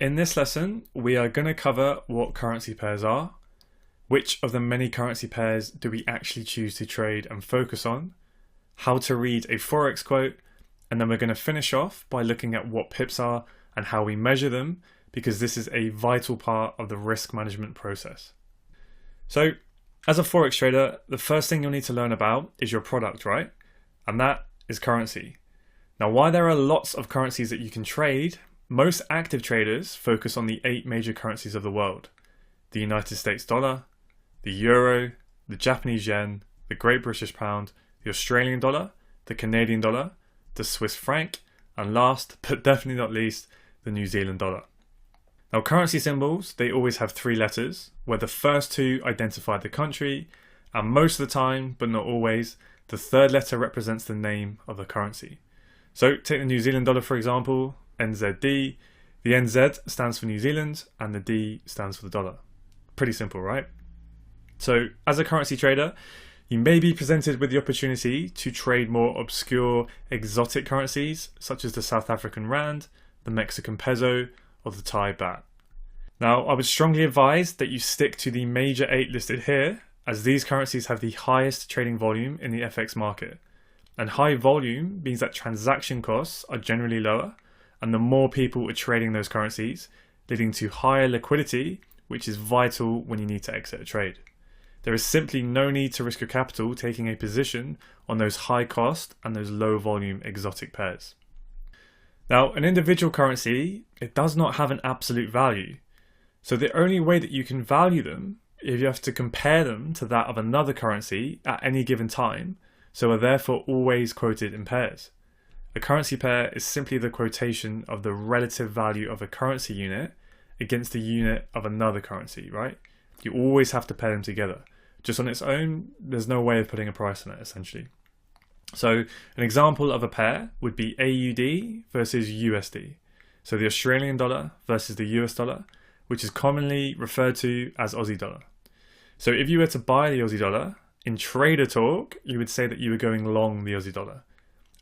In this lesson, we are going to cover what currency pairs are, which of the many currency pairs do we actually choose to trade and focus on, how to read a Forex quote, and then we're going to finish off by looking at what pips are and how we measure them, because this is a vital part of the risk management process. So, as a Forex trader, the first thing you'll need to learn about is your product, right? And that is currency. Now, while there are lots of currencies that you can trade, most active traders focus on the 8 major currencies of the world: the United States dollar, the euro, the Japanese yen, the Great British pound, the Australian dollar, the Canadian dollar, the Swiss franc, and last but definitely not least, the New Zealand dollar. Now, currency symbols, they always have 3 letters, where the first 2 identify the country, and most of the time, but not always, the third letter represents the name of the currency. So take the New Zealand dollar for example, NZD. The NZ stands for New Zealand and the D stands for the dollar. Pretty simple, right? So as a currency trader, you may be presented with the opportunity to trade more obscure exotic currencies such as the South African rand, the Mexican peso, or the Thai baht. Now, I would strongly advise that you stick to the major 8 listed here, as these currencies have the highest trading volume in the FX market. And high volume means that transaction costs are generally lower, and the more people are trading those currencies, leading to higher liquidity, which is vital when you need to exit a trade. There is simply no need to risk your capital taking a position on those high cost and those low volume exotic pairs. Now, an individual currency, it does not have an absolute value. So the only way that you can value them is you have to compare them to that of another currency at any given time, so are therefore always quoted in pairs. A currency pair is simply the quotation of the relative value of a currency unit against the unit of another currency, right? You always have to pair them together. Just on its own, there's no way of putting a price on it, essentially. So an example of a pair would be AUD versus USD. So the Australian dollar versus the US dollar, which is commonly referred to as Aussie dollar. So if you were to buy the Aussie dollar, in trader talk, you would say that you were going long the Aussie dollar.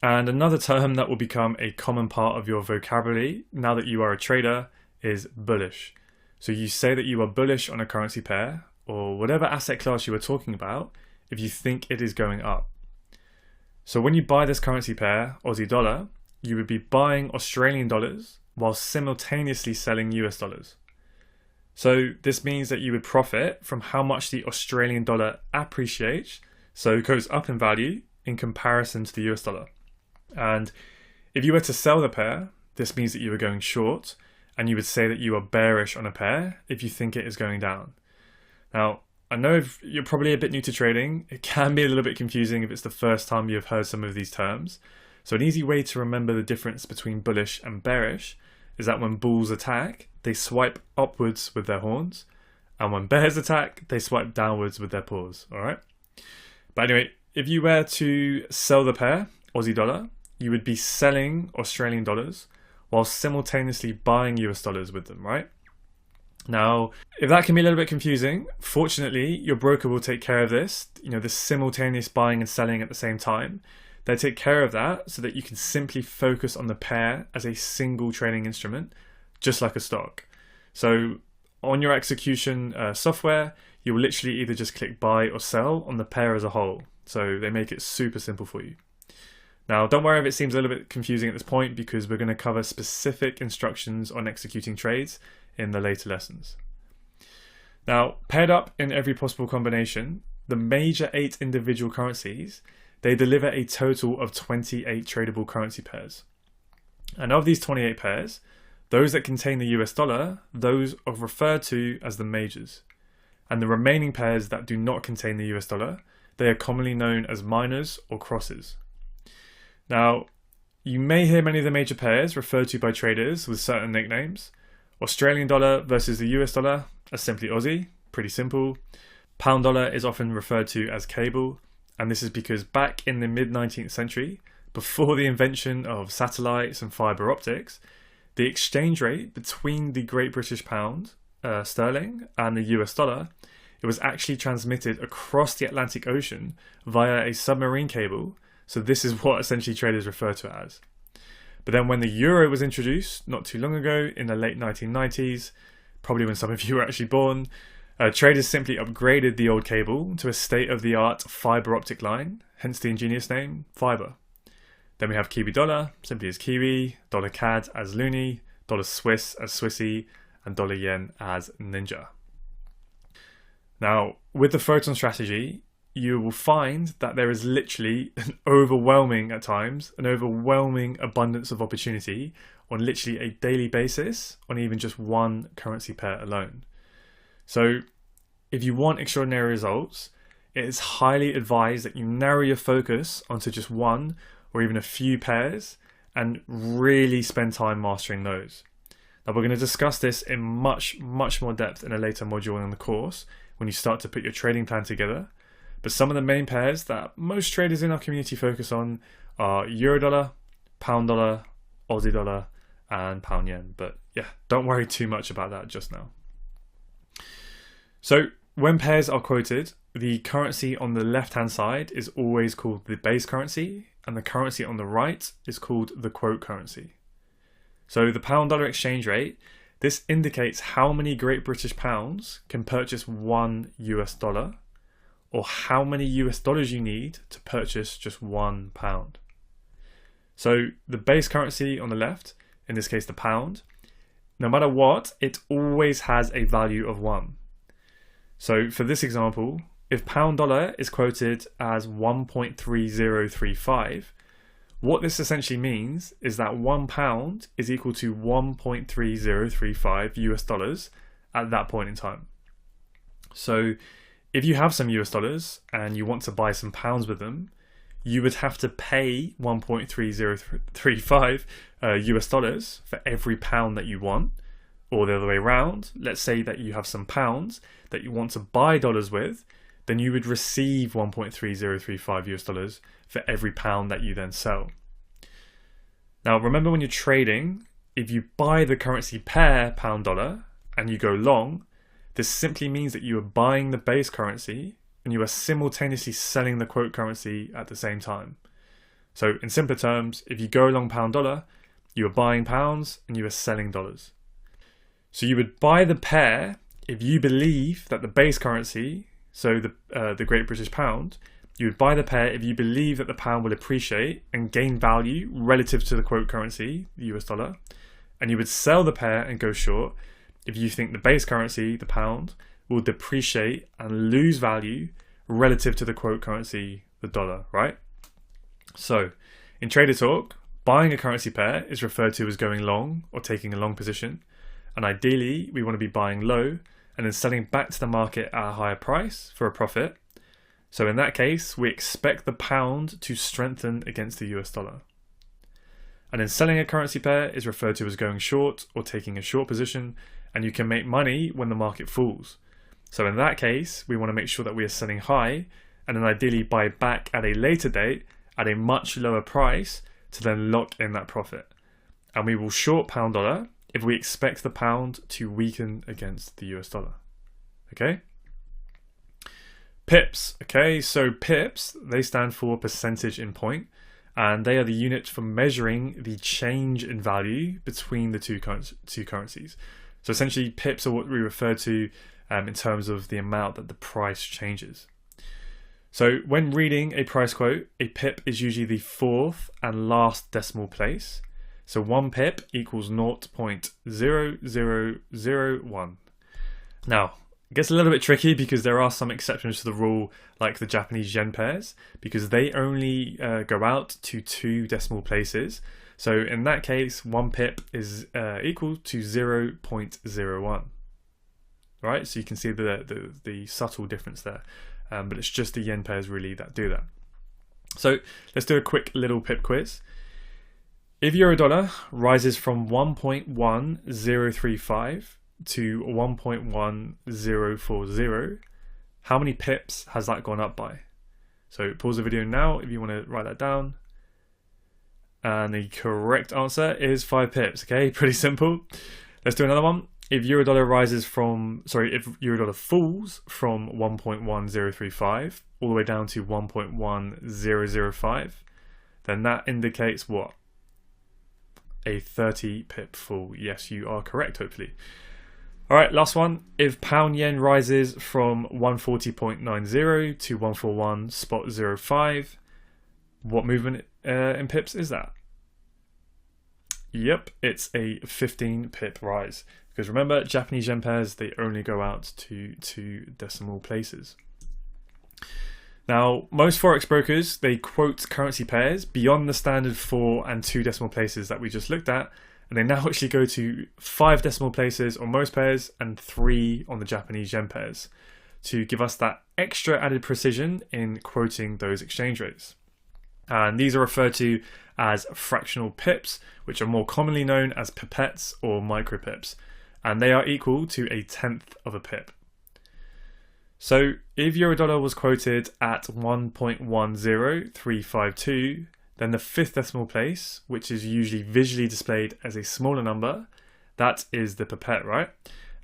And another term that will become a common part of your vocabulary now that you are a trader is bullish. So you say that you are bullish on a currency pair or whatever asset class you are talking about if you think it is going up. So when you buy this currency pair, Aussie dollar, you would be buying Australian dollars while simultaneously selling US dollars. So this means that you would profit from how much the Australian dollar appreciates, so it goes up in value in comparison to the US dollar. And if you were to sell the pair, this means that you are going short, and you would say that you are bearish on a pair if you think it is going down. Now, I know if you're probably a bit new to trading, it can be a little bit confusing if it's the first time you have heard some of these terms. So an easy way to remember the difference between bullish and bearish is that when bulls attack, they swipe upwards with their horns, and when bears attack, they swipe downwards with their paws, alright? But anyway, if you were to sell the pair, Aussie dollar, you would be selling Australian dollars while simultaneously buying US dollars with them, right? Now, if that can be a little bit confusing, fortunately, your broker will take care of this, this simultaneous buying and selling at the same time. They take care of that so that you can simply focus on the pair as a single trading instrument, just like a stock. So on your execution software, you will literally either just click buy or sell on the pair as a whole. So they make it super simple for you. Now, don't worry if it seems a little bit confusing at this point, because we're going to cover specific instructions on executing trades in the later lessons. Now, paired up in every possible combination, the major 8 individual currencies, they deliver a total of 28 tradable currency pairs. And of these 28 pairs, those that contain the US dollar, those are referred to as the majors. And the remaining pairs that do not contain the US dollar, they are commonly known as minors or crosses. Now, you may hear many of the major pairs referred to by traders with certain nicknames. Australian dollar versus the US dollar are simply Aussie, pretty simple. Pound dollar is often referred to as cable, and this is because back in the mid-19th century, before the invention of satellites and fibre optics, the exchange rate between the Great British pound, sterling, and the US dollar, it was actually transmitted across the Atlantic Ocean via a submarine cable, so this is what essentially traders refer to it as. But then when the euro was introduced not too long ago in the late 1990s, probably when some of you were actually born, traders simply upgraded the old cable to a state-of-the-art fiber optic line, hence the ingenious name, fiber. Then we have Kiwi dollar, simply as Kiwi, dollar CAD as Loonie, dollar Swiss as Swissy, and dollar yen as Ninja. Now, with the Photon strategy, you will find that there is literally an overwhelming abundance of opportunity on literally a daily basis on even just one currency pair alone. So if you want extraordinary results, it is highly advised that you narrow your focus onto just one or even a few pairs and really spend time mastering those. Now we're going to discuss this in much more depth in a later module in the course when you start to put your trading plan together. But some of the main pairs that most traders in our community focus on are euro dollar, pound dollar, Aussie dollar, and pound yen. But yeah, don't worry too much about that just now. So when pairs are quoted, the currency on the left-hand side is always called the base currency, and the currency on the right is called the quote currency. So the pound dollar exchange rate, this indicates how many Great British pounds can purchase one US dollar, or how many US dollars you need to purchase just £1. So the base currency on the left, in this case the pound, no matter what, it always has a value of 1. So for this example, if pound dollar is quoted as 1.3035, what this essentially means is that £1 is equal to 1.3035 US dollars at that point in time. So if you have some US dollars and you want to buy some pounds with them, you would have to pay 1.3035 US dollars for every pound that you want, or the other way around. Let's say that you have some pounds that you want to buy dollars with, then you would receive 1.3035 US dollars for every pound that you then sell. Now remember, when you're trading, if you buy the currency pair pound dollar and you go long, this simply means that you are buying the base currency and you are simultaneously selling the quote currency at the same time. So in simpler terms, if you go long pound dollar, you are buying pounds and you are selling dollars. So you would buy the pair if you believe that the base currency, so the Great British Pound, you would buy the pair if you believe that the pound will appreciate and gain value relative to the quote currency, the US dollar, and you would sell the pair and go short if you think the base currency, the pound, will depreciate and lose value relative to the quote currency, the dollar, right? So in trader talk, buying a currency pair is referred to as going long or taking a long position. And ideally, we want to be buying low and then selling back to the market at a higher price for a profit. So in that case, we expect the pound to strengthen against the US dollar. And then selling a currency pair is referred to as going short or taking a short position, and you can make money when the market falls. So in that case, we want to make sure that we are selling high and then ideally buy back at a later date at a much lower price to then lock in that profit. And we will short pound dollar if we expect the pound to weaken against the US dollar. Okay? Pips. Okay, so pips, they stand for percentage in point, and they are the unit for measuring the change in value between the two currencies. So essentially, pips are what we refer to in terms of the amount that the price changes. So when reading a price quote, a pip is usually the fourth and last decimal place. So 1 pip equals 0.0001. Now, it gets a little bit tricky because there are some exceptions to the rule, like the Japanese yen pairs, because they only go out to 2 decimal places. So in that case, 1 pip is equal to 0.01. Right, so you can see the subtle difference there, but it's just the yen pairs really that do that. So let's do a quick little pip quiz. If euro dollar rises from 1.1035 to 1.1040, how many pips has that gone up by? So pause the video now if you want to write that down. And the correct answer is 5 pips. Okay, pretty simple. Let's do another one. If euro dollar if euro dollar falls from 1.1035 all the way down to 1.1005, then that indicates what? a 30 pip fall. Yes, you are correct, hopefully. All right, last one. If pound yen rises from 140.90 to 141.05, what movement in pips is that? Yep, it's a 15 pip rise. Because remember, Japanese yen pairs, they only go out to 2 decimal places. Now, most forex brokers, they quote currency pairs beyond the standard 4 and 2 decimal places that we just looked at, and they now actually go to 5 decimal places on most pairs and 3 on the Japanese yen pairs to give us that extra added precision in quoting those exchange rates. And these are referred to as fractional pips, which are more commonly known as pipettes or micropips, and they are equal to 1/10 of a pip. So if euro-dollar was quoted at 1.10352, then the 5th decimal place, which is usually visually displayed as a smaller number, that is the pipette, right?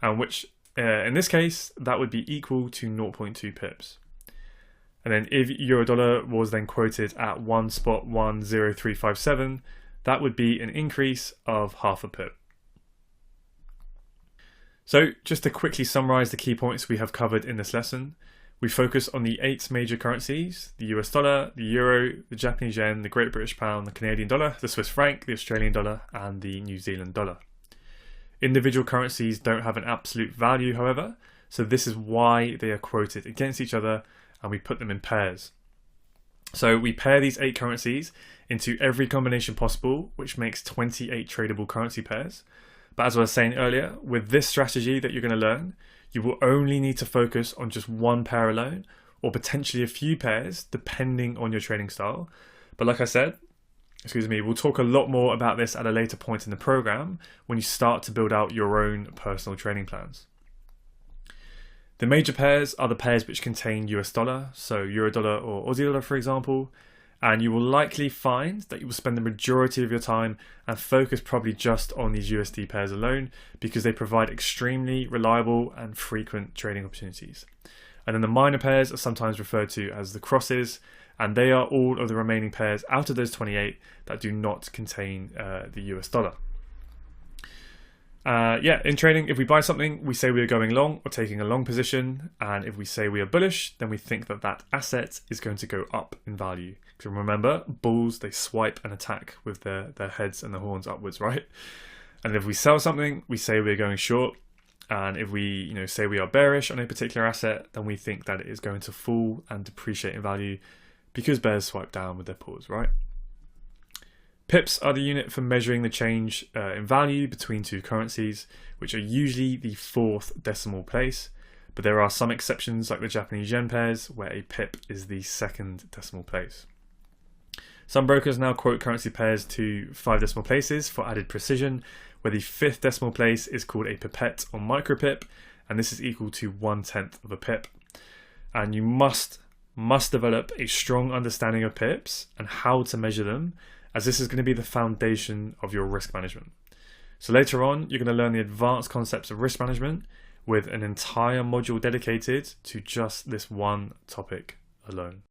And which, in this case, that would be equal to 0.2 pips. And then if euro-dollar was then quoted at 1.10357, that would be an increase of half a pip. So just to quickly summarize the key points we have covered in this lesson, we focus on the 8 major currencies: the US dollar, the euro, the Japanese yen, the Great British pound, the Canadian dollar, the Swiss franc, the Australian dollar, and the New Zealand dollar. Individual currencies don't have an absolute value, however, so this is why they are quoted against each other, and we put them in pairs. So we pair these 8 currencies into every combination possible, which makes 28 tradable currency pairs. But as I was saying earlier, with this strategy that you're going to learn, you will only need to focus on just one pair alone, or potentially a few pairs, depending on your trading style. But like I said, we'll talk a lot more about this at a later point in the program when you start to build out your own personal trading plans. The major pairs are the pairs which contain US dollar, so euro dollar or Aussie dollar, for example, and you will likely find that you will spend the majority of your time and focus probably just on these USD pairs alone because they provide extremely reliable and frequent trading opportunities. And then the minor pairs are sometimes referred to as the crosses, and they are all of the remaining pairs out of those 28 that do not contain the US dollar. In trading, if we buy something, we say we are going long or taking a long position, and if we say we are bullish, then we think that that asset is going to go up in value. Because remember, bulls, they swipe and attack with their heads and their horns upwards, right? And if we sell something, we say we're going short, and if we say we are bearish on a particular asset, then we think that it is going to fall and depreciate in value because bears swipe down with their paws, right? Pips are the unit for measuring the change in value between 2 currencies, which are usually the 4th decimal place, but there are some exceptions like the Japanese yen pairs where a pip is the 2nd decimal place. Some brokers now quote currency pairs to 5 decimal places for added precision, where the 5th decimal place is called a pipette or micropip, and this is equal to 1/10 of a pip. And you must develop a strong understanding of pips and how to measure them, as this is going to be the foundation of your risk management. So later on, you're going to learn the advanced concepts of risk management with an entire module dedicated to just this one topic alone.